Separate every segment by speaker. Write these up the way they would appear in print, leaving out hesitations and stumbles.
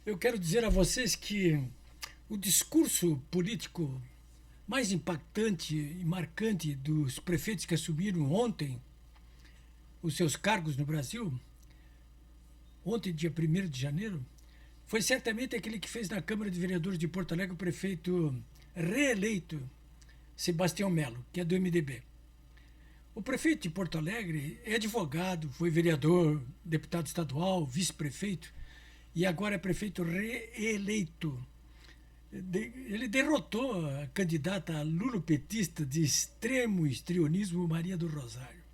Speaker 1: Eu quero dizer a vocês que o discurso político mais impactante e marcante dos prefeitos que assumiram ontem os seus cargos no Brasil, ontem, dia 1º de janeiro, foi certamente aquele que fez na Câmara de Vereadores de Porto Alegre o prefeito reeleito Sebastião Melo, que é do MDB. O prefeito de Porto Alegre é advogado, foi vereador, deputado estadual, vice-prefeito e agora é prefeito reeleito. Ele derrotou a candidata lulopetista de extremo histrionismo, Maria do Rosário.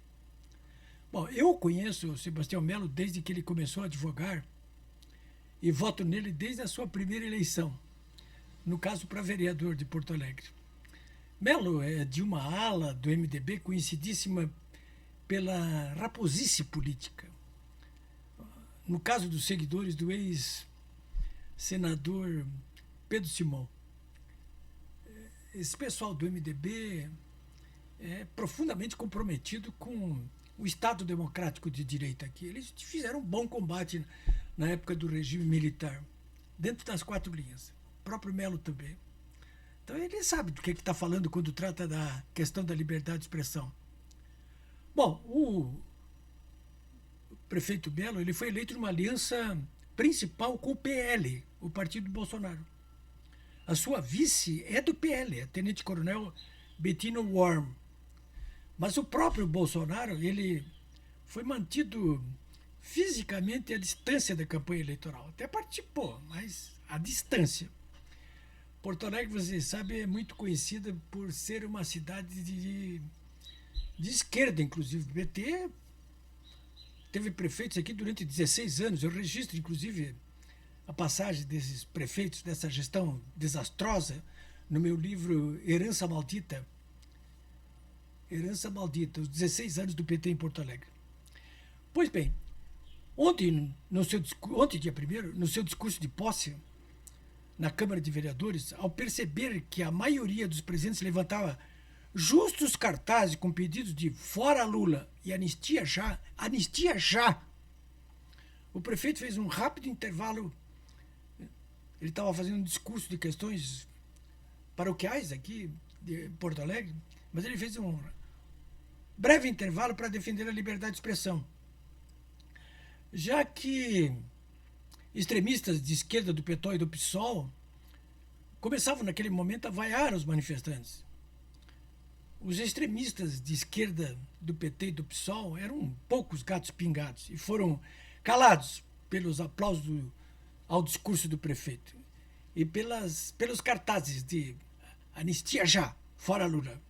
Speaker 1: Bom, eu conheço o Sebastião Melo desde que ele começou a advogar e voto nele desde a sua primeira eleição, no caso para vereador de Porto Alegre. Melo é de uma ala do MDB conhecidíssima pela raposice política. No caso dos seguidores do ex-senador Pedro Simão. Esse pessoal do MDB é profundamente comprometido com o Estado Democrático de Direito aqui. Eles fizeram um bom combate na época do regime militar, dentro das 4 linhas. O próprio Melo também. Então ele sabe do que está falando quando trata da questão da liberdade de expressão. Bom, o prefeito Melo ele foi eleito numa aliança principal com o PL, o partido do Bolsonaro. A sua vice é do PL, a tenente-coronel Bettino Worm. Mas o próprio Bolsonaro ele foi mantido fisicamente à distância da campanha eleitoral. Até participou, mas à distância. Porto Alegre, vocês sabem, é muito conhecida por ser uma cidade de esquerda, inclusive. O PT teve prefeitos aqui durante 16 anos. Eu registro, inclusive, a passagem desses prefeitos, dessa gestão desastrosa, no meu livro Herança Maldita. Herança Maldita, os 16 anos do PT em Porto Alegre. Pois bem, ontem, dia 1º, no seu discurso de posse, na Câmara de Vereadores, ao perceber que a maioria dos presentes levantava justos cartazes com pedidos de fora Lula e anistia já, o prefeito fez um rápido intervalo. Ele estava fazendo um discurso de questões paroquiais aqui de Porto Alegre, mas ele fez um breve intervalo para defender a liberdade de expressão. Já que extremistas de esquerda do PTOL e do PSOL começavam naquele momento a vaiar os manifestantes. Os extremistas de esquerda do PT e do PSOL eram poucos gatos pingados e foram calados pelos aplausos ao discurso do prefeito e pelos cartazes de anistia já, fora Lula.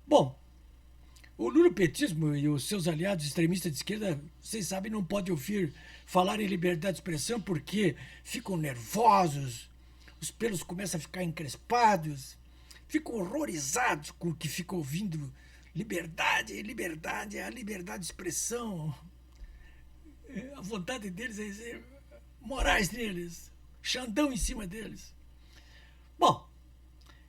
Speaker 1: Bom, o lulopetismo e os seus aliados extremistas de esquerda, vocês sabem, não podem ouvir falar em liberdade de expressão porque ficam nervosos, os pelos começam a ficar encrespados, ficam horrorizados com o que ficam ouvindo. Liberdade, liberdade, a liberdade de expressão. A vontade deles é dizer morais neles, Xandão em cima deles. Bom,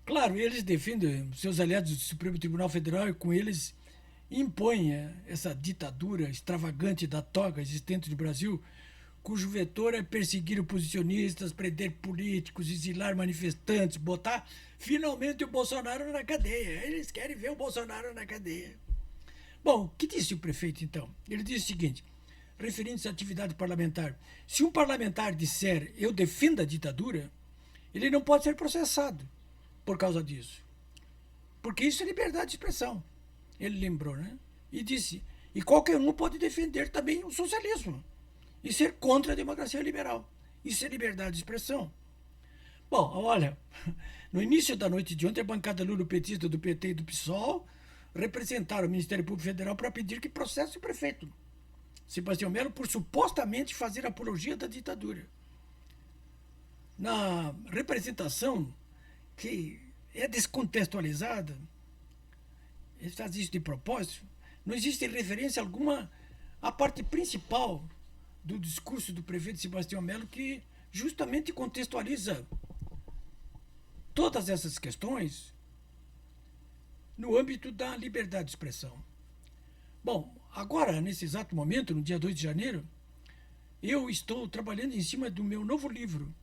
Speaker 1: claro, eles defendem seus aliados do Supremo Tribunal Federal e com eles impõe essa ditadura extravagante da toga existente no Brasil, cujo vetor é perseguir oposicionistas, prender políticos, exilar manifestantes, botar finalmente o Bolsonaro na cadeia. Eles querem ver o Bolsonaro na cadeia. Bom, o que disse o prefeito então? Ele disse o seguinte, referindo-se à atividade parlamentar: se um parlamentar disser eu defendo a ditadura, ele não pode ser processado por causa disso. Porque isso é liberdade de expressão. Ele lembrou, né? E disse, e qualquer um pode defender também o socialismo e ser contra a democracia liberal. Isso é liberdade de expressão. Bom, olha, no início da noite de ontem, a bancada lulopetista do PT e do PSOL representaram o Ministério Público Federal para pedir que processe o prefeito Sebastião Melo por supostamente fazer apologia da ditadura. Na representação, que é descontextualizada, ele faz isso de propósito, não existe referência alguma à parte principal do discurso do prefeito Sebastião Melo, que justamente contextualiza todas essas questões no âmbito da liberdade de expressão. Bom, agora, nesse exato momento, no dia 2 de janeiro, eu estou trabalhando em cima do meu novo livro,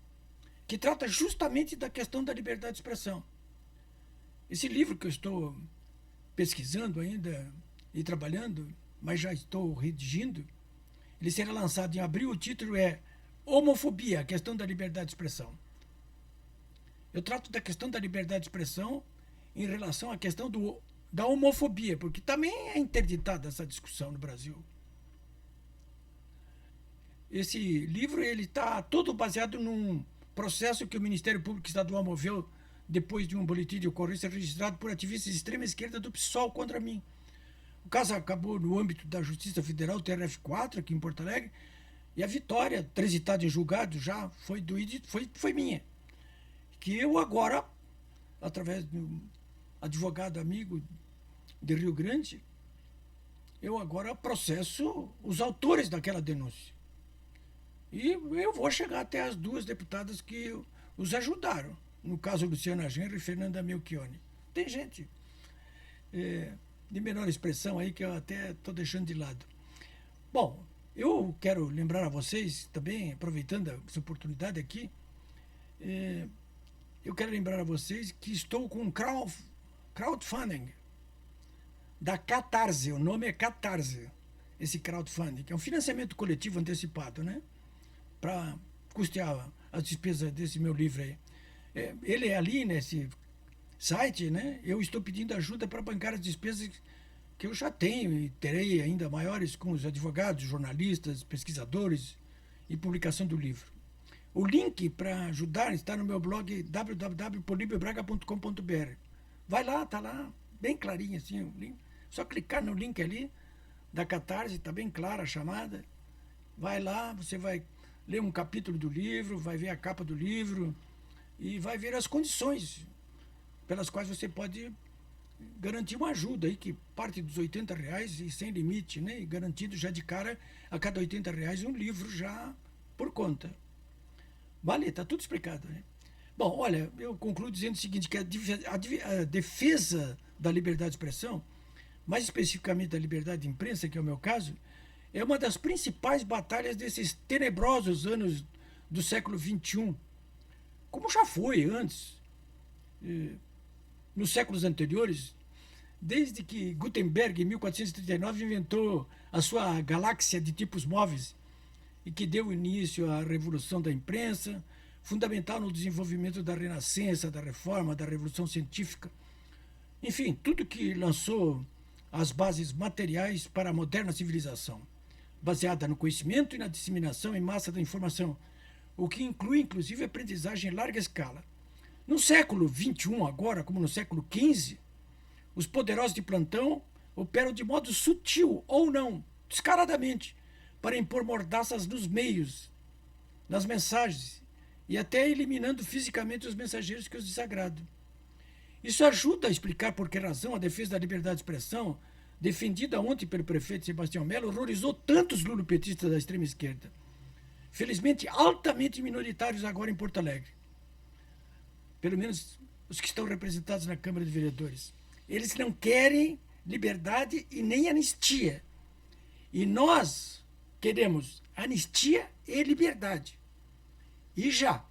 Speaker 1: que trata justamente da questão da liberdade de expressão. Esse livro que eu estou pesquisando ainda e trabalhando, mas já estou redigindo, ele será lançado em abril. O título é Homofobia, a questão da liberdade de expressão. Eu trato da questão da liberdade de expressão em relação à questão da homofobia, porque também é interditada essa discussão no Brasil. Esse livro ele está todo baseado num processo que o Ministério Público Estadual moveu depois de um boletim de ocorrência registrado por ativistas de extrema esquerda do PSOL contra mim. O caso acabou no âmbito da Justiça Federal, TRF4, aqui em Porto Alegre, e a vitória, transitada em julgado, já foi minha. Que eu agora, através de um advogado amigo de Rio Grande, eu agora processo os autores daquela denúncia. E eu vou chegar até as duas deputadas que os ajudaram. No caso, Luciana Genro e Fernanda Melchione. Tem gente de menor expressão aí que eu até estou deixando de lado. Bom, eu quero lembrar a vocês também, aproveitando essa oportunidade aqui, eu quero lembrar a vocês que estou com um crowdfunding da Catarse. O nome é Catarse, esse crowdfunding, que é um financiamento coletivo antecipado, né? Para custear as despesas desse meu livro aí. Ele é ali nesse site, né? Eu estou pedindo ajuda para bancar as despesas que eu já tenho e terei ainda maiores com os advogados, jornalistas, pesquisadores e publicação do livro. O link para ajudar está no meu blog www.polibiobraga.com.br. Vai lá, tá lá, bem clarinho assim o link. Só clicar no link ali da Catarse, está bem clara a chamada. Vai lá, você vai ler um capítulo do livro, vai ver a capa do livro e vai ver as condições pelas quais você pode garantir uma ajuda aí, que parte dos R$80 e sem limite, né? E garantido já de cara a cada R$80 um livro já por conta. Vale, está tudo explicado, né? Bom, olha, eu concluo dizendo o seguinte, que a defesa da liberdade de expressão, mais especificamente da liberdade de imprensa, que é o meu caso, é uma das principais batalhas desses tenebrosos anos do século XXI, como já foi antes, nos séculos anteriores, desde que Gutenberg, em 1439, inventou a sua galáxia de tipos móveis e que deu início à revolução da imprensa, fundamental no desenvolvimento da Renascença, da Reforma, da Revolução Científica. Enfim, tudo que lançou as bases materiais para a moderna civilização, baseada no conhecimento e na disseminação em massa da informação, o que inclui, inclusive, a aprendizagem em larga escala. No século XXI, agora, como no século XV, os poderosos de plantão operam de modo sutil ou não, descaradamente, para impor mordaças nos meios, nas mensagens, e até eliminando fisicamente os mensageiros que os desagradam. Isso ajuda a explicar por que razão a defesa da liberdade de expressão, defendida ontem pelo prefeito Sebastião Melo, horrorizou tantos lulopetistas da extrema esquerda, felizmente altamente minoritários agora em Porto Alegre. Pelo menos os que estão representados na Câmara de Vereadores. Eles não querem liberdade e nem anistia. E nós queremos anistia e liberdade. E já.